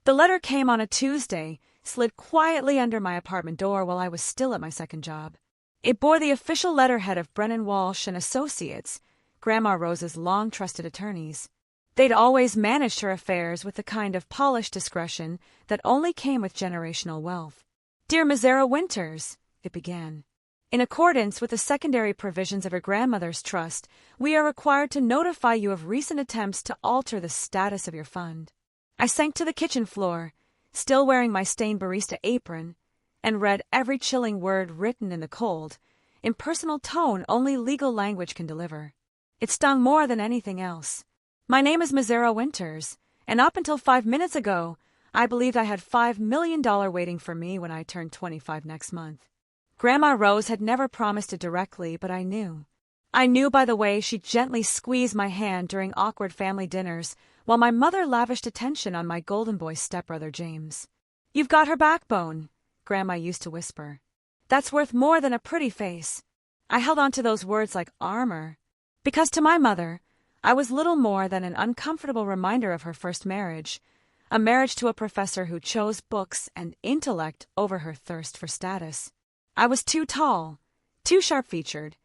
The letter came on a Tuesday, slid quietly under my apartment door while I was still at my second job. It bore the official letterhead of Brennan Walsh and Associates, Grandma Rose's long-trusted attorneys. They'd always managed her affairs with the kind of polished discretion that only came with generational wealth. "Dear Mizera Winters," it began. "In accordance with the secondary provisions of your grandmother's trust, we are required to notify you of recent attempts to alter the status of your fund." I sank to the kitchen floor, still wearing my stained barista apron, and read every chilling word written in the cold, impersonal tone only legal language can deliver. It stung more than anything else. My name is Mizera Winters, and up until 5 minutes ago, I believed I had $5 million waiting for me when I turned 25 next month. Grandma Rose had never promised it directly, but I knew. I knew by the way she gently squeezed my hand during awkward family dinners, while my mother lavished attention on my golden boy stepbrother James. "You've got her backbone," Grandma used to whisper. "That's worth more than a pretty face." I held on to those words like armor, because to my mother, I was little more than an uncomfortable reminder of her first marriage, a marriage to a professor who chose books and intellect over her thirst for status. I was too tall, too sharp-featured,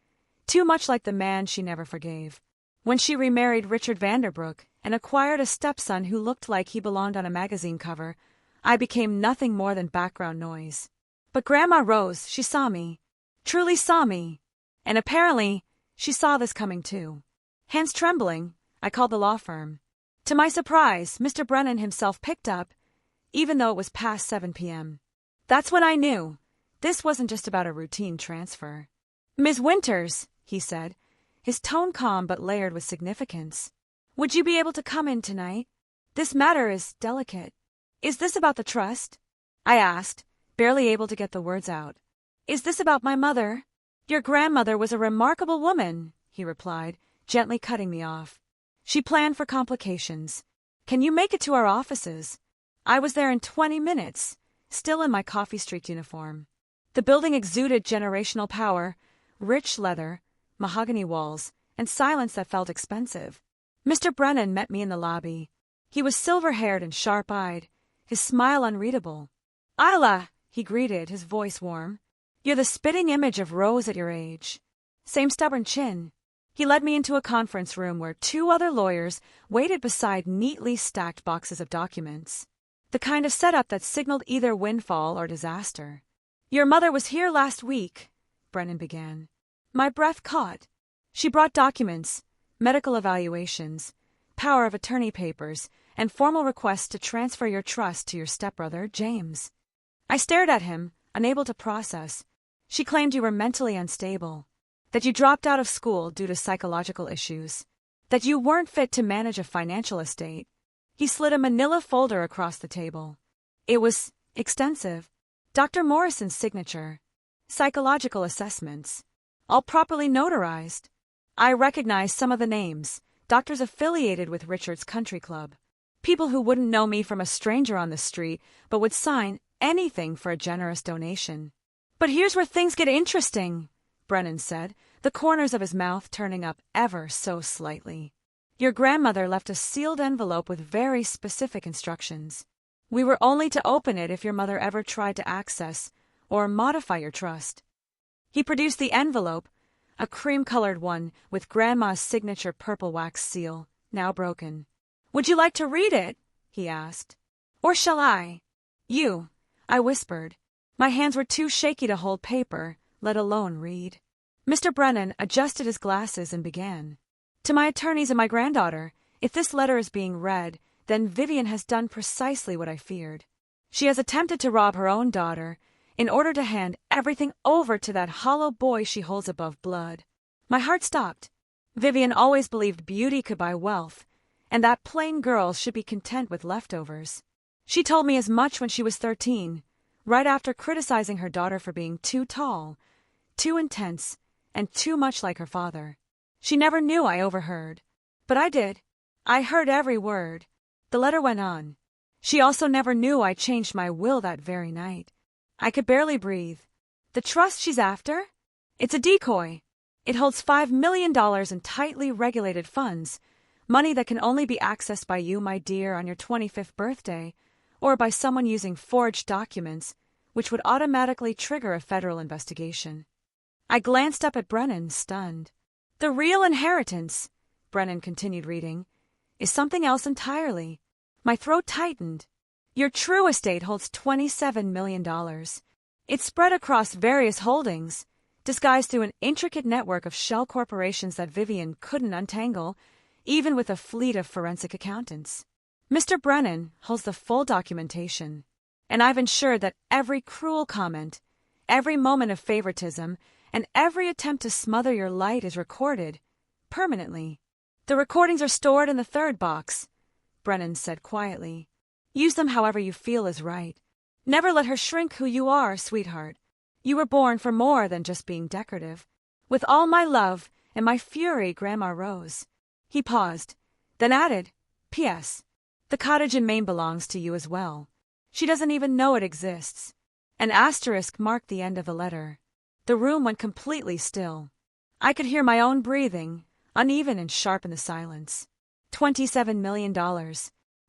too much like the man she never forgave. When she remarried Richard Vanderbrook and acquired a stepson who looked like he belonged on a magazine cover, I became nothing more than background noise. But Grandma Rose, she saw me, truly saw me, and apparently she saw this coming too. Hands trembling, I called the law firm. To my surprise, Mr. Brennan himself picked up, even though it was past 7 p.m. That's when I knew this wasn't just about a routine transfer. "Ms. Winters," he said, his tone calm but layered with significance. "Would you be able to come in tonight? This matter is delicate." "Is this about the trust?" I asked, barely able to get the words out. "Is this about my mother?" "Your grandmother was a remarkable woman," he replied, gently cutting me off. "She planned for complications. Can you make it to our offices?" I was there in 20 minutes, still in my Coffee Street uniform. The building exuded generational power, rich leather, mahogany walls, and silence that felt expensive. Mr. Brennan met me in the lobby. He was silver-haired and sharp-eyed, his smile unreadable. "Isla," he greeted, his voice warm. "You're the spitting image of Rose at your age." Same stubborn chin. He led me into a conference room where 2 other lawyers waited beside neatly stacked boxes of documents. The kind of setup that signaled either windfall or disaster. "Your mother was here last week," Brennan began. My breath caught. She brought documents, medical evaluations, power of attorney papers, and formal requests to transfer your trust to your stepbrother, James. I stared at him, unable to process. "She claimed you were mentally unstable, that you dropped out of school due to psychological issues, that you weren't fit to manage a financial estate." He slid a manila folder across the table. It was extensive. Dr. Morrison's signature. Psychological assessments. All properly notarized. I recognized some of the names, doctors affiliated with Richard's country club. People who wouldn't know me from a stranger on the street, but would sign anything for a generous donation. "But here's where things get interesting," Brennan said, the corners of his mouth turning up ever so slightly. "Your grandmother left a sealed envelope with very specific instructions. We were only to open it if your mother ever tried to access or modify your trust." He produced the envelope, a cream-colored one with Grandma's signature purple wax seal, now broken. "Would you like to read it?" he asked. "Or shall I?" "You," I whispered. My hands were too shaky to hold paper, let alone read. Mr. Brennan adjusted his glasses and began. "To my attorneys and my granddaughter, if this letter is being read, then Vivian has done precisely what I feared. She has attempted to rob her own daughter in order to hand everything over to that hollow boy she holds above blood." My heart stopped. Vivian always believed beauty could buy wealth, and that plain girls should be content with leftovers. She told me as much when she was 13, right after criticizing her daughter for being too tall, too intense, and too much like her father. She never knew I overheard. But I did. I heard every word. The letter went on. She also never knew I changed my will that very night. I could barely breathe. "The trust she's after? It's a decoy. It holds $5 million in tightly regulated funds, money that can only be accessed by you, my dear, on your 25th birthday, or by someone using forged documents, which would automatically trigger a federal investigation. I glanced up at Brennan, stunned. The real inheritance, Brennan continued reading, is something else entirely. My throat tightened. Your true estate holds $27 million. It's spread across various holdings, disguised through an intricate network of shell corporations that Vivian couldn't untangle, even with a fleet of forensic accountants. Mr. Brennan holds the full documentation, and I've ensured that every cruel comment, every moment of favoritism, and every attempt to smother your light is recorded, permanently. The recordings are stored in the third box, Brennan said quietly. Use them however you feel is right. Never let her shrink who you are, sweetheart. You were born for more than just being decorative. With all my love and my fury, Grandma Rose. He paused, then added, P.S. The cottage in Maine belongs to you as well. She doesn't even know it exists. An asterisk marked the end of the letter. The room went completely still. I could hear my own breathing, uneven and sharp in the silence. $27 million.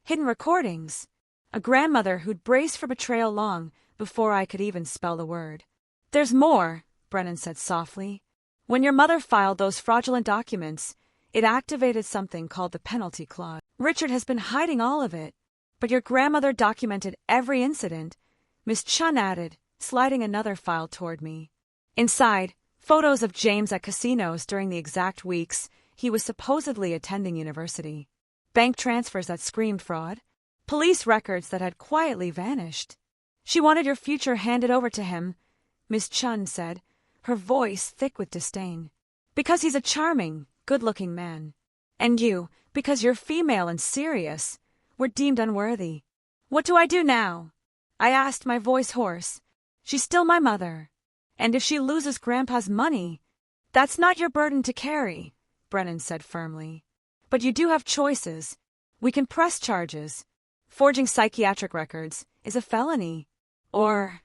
Hidden recordings. A grandmother who'd braced for betrayal long before I could even spell the word. There's more, Brennan said softly. When your mother filed those fraudulent documents, it activated something called the penalty clause. Richard has been hiding all of it, but your grandmother documented every incident, Miss Chun added, sliding another file toward me. Inside, photos of James at casinos during the exact weeks he was supposedly attending university. Bank transfers that screamed fraud. Police records that had quietly vanished. She wanted your future handed over to him, Miss Chun said, her voice thick with disdain. Because he's a charming, good-looking man. And you, because you're female and serious, were deemed unworthy. What do I do now? I asked, my voice hoarse. She's still my mother. And if she loses Grandpa's money, that's not your burden to carry, Brennan said firmly. But you do have choices. We can press charges. Forging psychiatric records is a felony. Or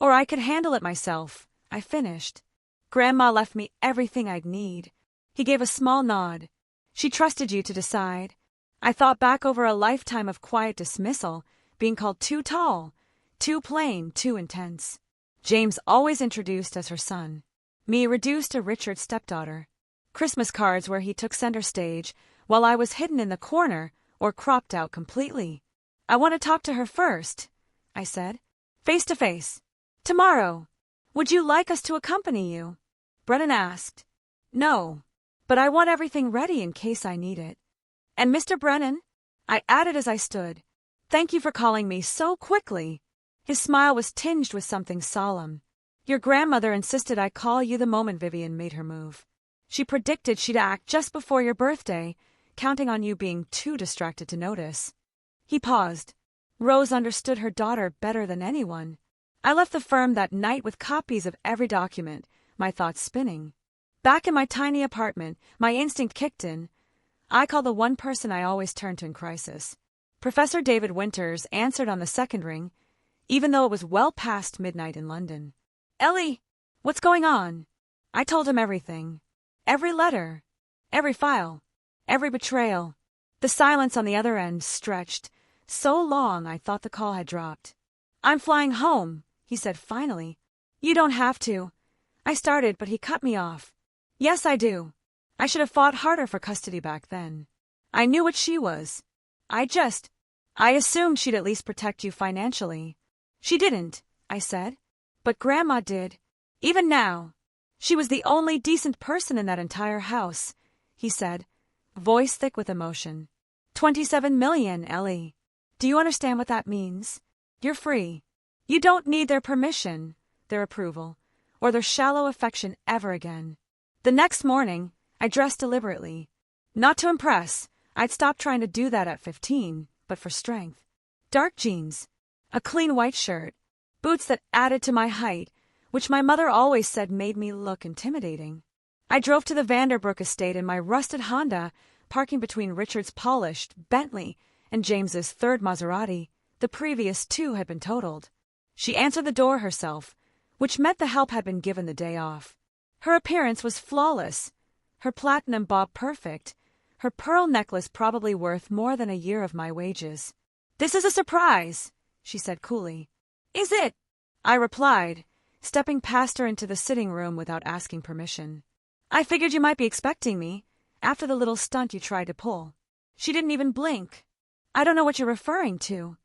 I could handle it myself, I finished. Grandma left me everything I'd need. He gave a small nod. She trusted you to decide. I thought back over a lifetime of quiet dismissal, being called too tall, too plain, too intense. James always introduced as her son. Me reduced to Richard's stepdaughter. Christmas cards where he took center stage, while I was hidden in the corner or cropped out completely. I want to talk to her first, I said. Face to face. Tomorrow. Would you like us to accompany you? Brennan asked. No, but I want everything ready in case I need it. And Mr. Brennan, I added as I stood, thank you for calling me so quickly. His smile was tinged with something solemn. Your grandmother insisted I call you the moment Vivian made her move. She predicted she'd act just before your birthday, counting on you being too distracted to notice. He paused. Rose understood her daughter better than anyone. I left the firm that night with copies of every document, my thoughts spinning. Back in my tiny apartment, my instinct kicked in. I called the one person I always turn to in crisis. Professor David Winters answered on the second ring, even though it was well past midnight in London. Ellie, what's going on? I told him everything. Every letter, every file, every betrayal. The silence on the other end stretched, so long I thought the call had dropped. I'm flying home, he said finally. You don't have to. I started, but he cut me off. Yes, I do. I should have fought harder for custody back then. I knew what she was. I assumed she'd at least protect you financially. She didn't, I said. But Grandma did. Even now. She was the only decent person in that entire house, he said, voice thick with emotion. 27 million, Ellie. Do you understand what that means? You're free. You don't need their permission, their approval, or their shallow affection ever again. The next morning, I dressed deliberately. Not to impress. I'd stopped trying to do that at 15, but for strength. Dark jeans, a clean white shirt, boots that added to my height, which my mother always said made me look intimidating. I drove to the Vanderbrook estate in my rusted Honda, parking between Richard's polished Bentley and James's third Maserati. The previous two had been totaled. She answered the door herself, which meant the help had been given the day off. Her appearance was flawless, her platinum bob perfect, her pearl necklace probably worth more than a year of my wages. This is a surprise, she said coolly. Is it? I replied, stepping past her into the sitting room without asking permission. I figured you might be expecting me, after the little stunt you tried to pull. She didn't even blink. I don't know what you're referring to.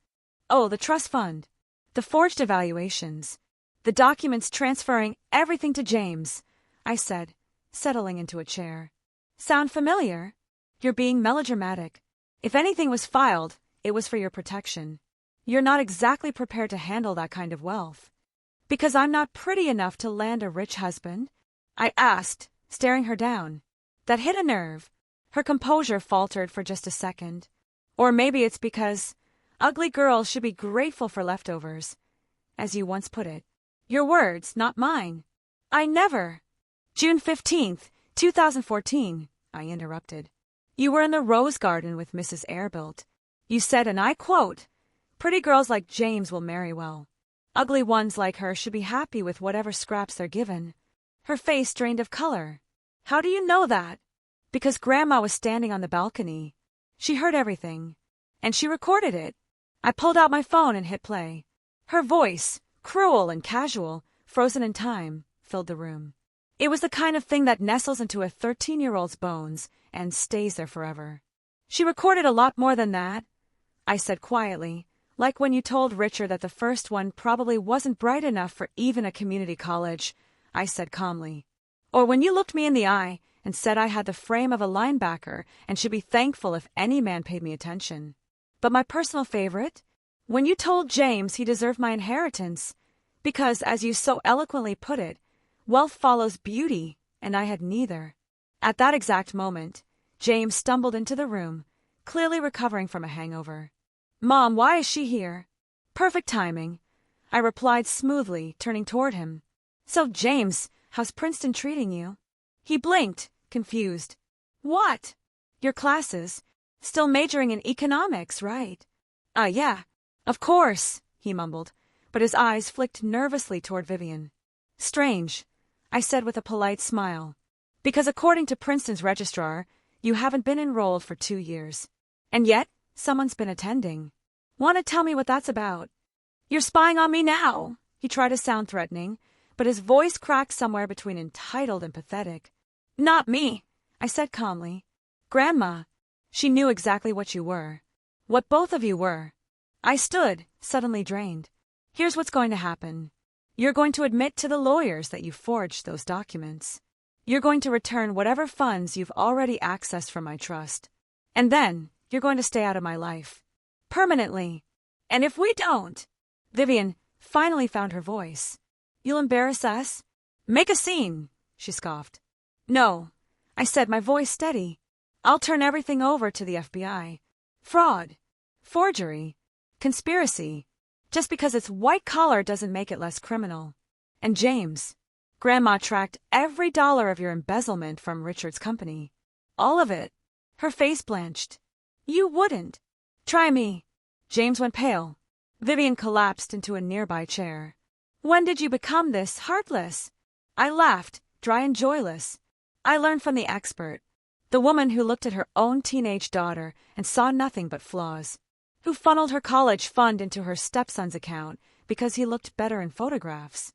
Oh, the trust fund. The forged evaluations. The documents transferring everything to James, I said, settling into a chair. Sound familiar? You're being melodramatic. If anything was filed, it was for your protection. You're not exactly prepared to handle that kind of wealth. Because I'm not pretty enough to land a rich husband? I asked, staring her down. That hit a nerve. Her composure faltered for just a second. Or maybe it's because ugly girls should be grateful for leftovers, as you once put it. Your words, not mine. I never. June 15th, 2014, I interrupted. You were in the Rose Garden with Mrs. Airbilt. You said, and I quote, pretty girls like James will marry well. Ugly ones like her should be happy with whatever scraps they're given. Her face drained of color. How do you know that? Because Grandma was standing on the balcony. She heard everything. And she recorded it. I pulled out my phone and hit play. Her voice, cruel and casual, frozen in time, filled the room. It was the kind of thing that nestles into a 13-year-old's bones and stays there forever. She recorded a lot more than that, I said quietly, like when you told Richard that the first one probably wasn't bright enough for even a community college, I said calmly. Or when you looked me in the eye and said I had the frame of a linebacker and should be thankful if any man paid me attention. But my personal favorite? When you told James he deserved my inheritance, because, as you so eloquently put it, wealth follows beauty, and I had neither. At that exact moment, James stumbled into the room, clearly recovering from a hangover. Mom, why is she here? Perfect timing, I replied smoothly, turning toward him. So, James, how's Princeton treating you? He blinked, confused. What? Your classes. Still majoring in economics, right? Yeah. Of course, he mumbled, but his eyes flicked nervously toward Vivian. Strange, I said with a polite smile. Because according to Princeton's registrar, you haven't been enrolled for 2 years. And yet, someone's been attending. Want to tell me what that's about? You're spying on me now, he tried to sound threatening, but his voice cracked somewhere between entitled and pathetic. Not me, I said calmly. Grandma. She knew exactly what you were. What both of you were. I stood, suddenly drained. Here's what's going to happen. You're going to admit to the lawyers that you forged those documents. You're going to return whatever funds you've already accessed from my trust. And then, you're going to stay out of my life. Permanently. And if we don't... Vivian finally found her voice. You'll embarrass us? Make a scene, she scoffed. No, I said, my voice steady. I'll turn everything over to the FBI. Fraud. Forgery. Conspiracy. Just because it's white-collar doesn't make it less criminal. And James, Grandma tracked every dollar of your embezzlement from Richard's company. All of it. Her face blanched. You wouldn't. Try me. James went pale. Vivian collapsed into a nearby chair. When did you become this heartless? I laughed, dry and joyless. I learned from the expert. The woman who looked at her own teenage daughter and saw nothing but flaws. Who funneled her college fund into her stepson's account because he looked better in photographs.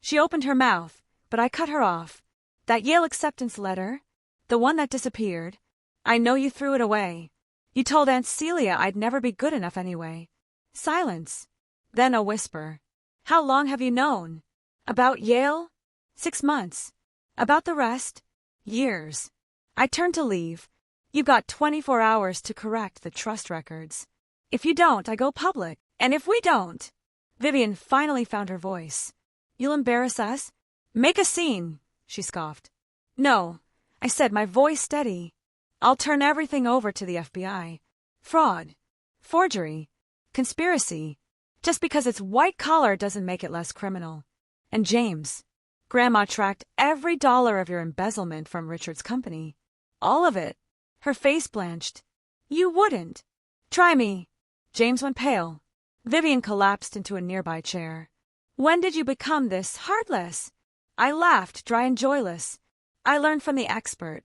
She opened her mouth, but I cut her off. That Yale acceptance letter? The one that disappeared? I know you threw it away. You told Aunt Celia I'd never be good enough anyway. Silence. Then a whisper. How long have you known? About Yale? 6 months. About the rest? Years. I turned to leave. You've got 24 hours to correct the trust records. If you don't, I go public. And if we don't... Vivian finally found her voice. You'll embarrass us? Make a scene, she scoffed. No, I said, my voice steady. I'll turn everything over to the FBI. Fraud. Forgery. Conspiracy. Just because it's white-collar doesn't make it less criminal. And James, Grandma tracked every dollar of your embezzlement from Richard's company. All of it. Her face blanched. You wouldn't. Try me. James went pale. Vivian collapsed into a nearby chair. When did you become this heartless? I laughed, dry and joyless. I learned from the expert.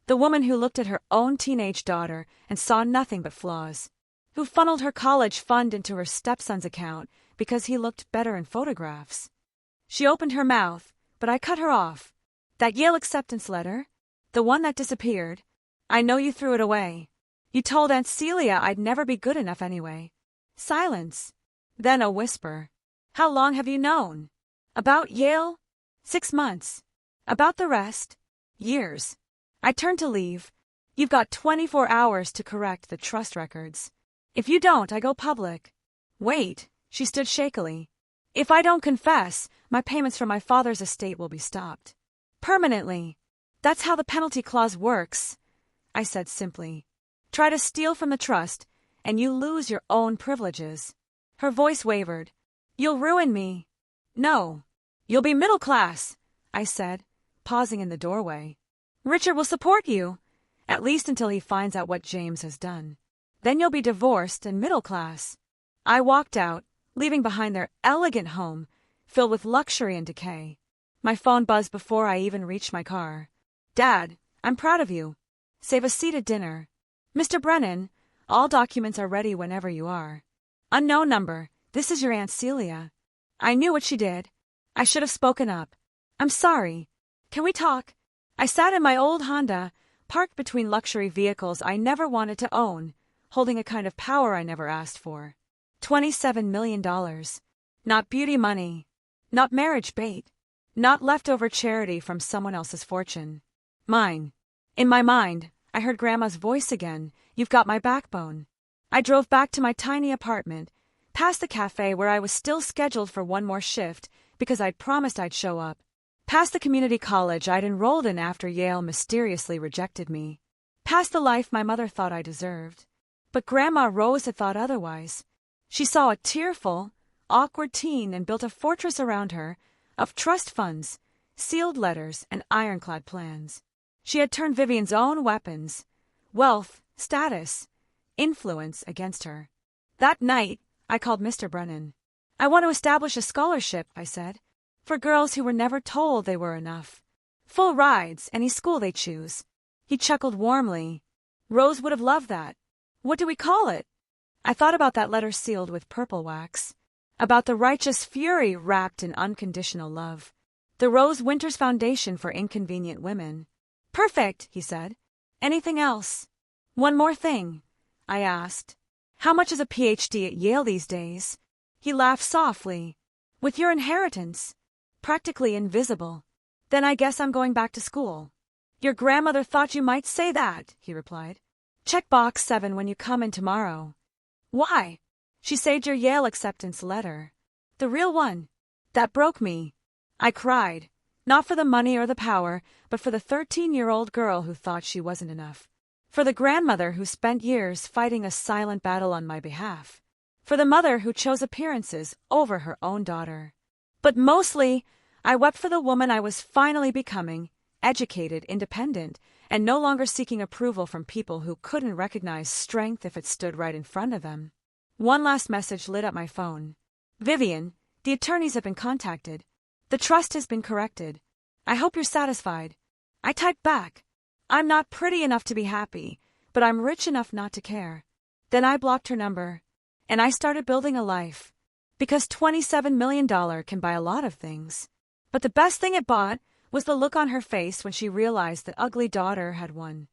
The woman who looked at her own teenage daughter and saw nothing but flaws. who funneled her college fund into her stepson's account because he looked better in photographs. She opened her mouth, but I cut her off. That Yale acceptance letter? The one that disappeared? I know you threw it away. You told Aunt Celia I'd never be good enough anyway. Silence. Then a whisper. How long have you known? About Yale? 6 months. About the rest? Years. I turned to leave. You've got 24 hours to correct the trust records. If you don't, I go public. Wait, she stood shakily. If I don't confess, my payments from my father's estate will be stopped. Permanently. That's how the penalty clause works, I said simply. Try to steal from the trust, and you lose your own privileges. Her voice wavered. You'll ruin me. No. You'll be middle class, I said, pausing in the doorway. Richard will support you, at least until he finds out what James has done. Then you'll be divorced and middle class. I walked out, leaving behind their elegant home, filled with luxury and decay. My phone buzzed before I even reached my car. Dad, I'm proud of you. Save a seat at dinner. Mr. Brennan, all documents are ready whenever you are. Unknown number, this is your Aunt Celia. I knew what she did. I should have spoken up. I'm sorry. Can we talk? I sat in my old Honda, parked between luxury vehicles I never wanted to own, holding a kind of power I never asked for. $27 million. Not beauty money. Not marriage bait. Not leftover charity from someone else's fortune. Mine. In my mind, I heard Grandma's voice again. You've got my backbone. I drove back to my tiny apartment, past the cafe where I was still scheduled for one more shift because I'd promised I'd show up, past the community college I'd enrolled in after Yale mysteriously rejected me, past the life my mother thought I deserved. But Grandma Rose had thought otherwise. She saw a tearful, awkward teen and built a fortress around her of trust funds, sealed letters, and ironclad plans. She had turned Vivian's own weapons, wealth, status, influence, against her. That night, I called Mr. Brennan. I want to establish a scholarship, I said, for girls who were never told they were enough. Full rides, any school they choose. He chuckled warmly. Rose would have loved that. What do we call it? I thought about that letter sealed with purple wax, about the righteous fury wrapped in unconditional love. The Rose Winters Foundation for Inconvenient Women. Perfect, he said. Anything else? One more thing, I asked. How much is a PhD at Yale these days? He laughed softly. With your inheritance. Practically invisible. Then I guess I'm going back to school. Your grandmother thought you might say that, he replied. Check box 7 when you come in tomorrow. Why? She saved your Yale acceptance letter. The real one. That broke me. I cried. Not for the money or the power, but for the 13-year-old girl who thought she wasn't enough. For the grandmother who spent years fighting a silent battle on my behalf. For the mother who chose appearances over her own daughter. But mostly, I wept for the woman I was finally becoming, educated, independent, and no longer seeking approval from people who couldn't recognize strength if it stood right in front of them. One last message lit up my phone. Vivian, the attorneys have been contacted. The trust has been corrected. I hope you're satisfied. I typed back. I'm not pretty enough to be happy, but I'm rich enough not to care. Then I blocked her number, and I started building a life. Because $27 million can buy a lot of things. But the best thing it bought was the look on her face when she realized that ugly daughter had won.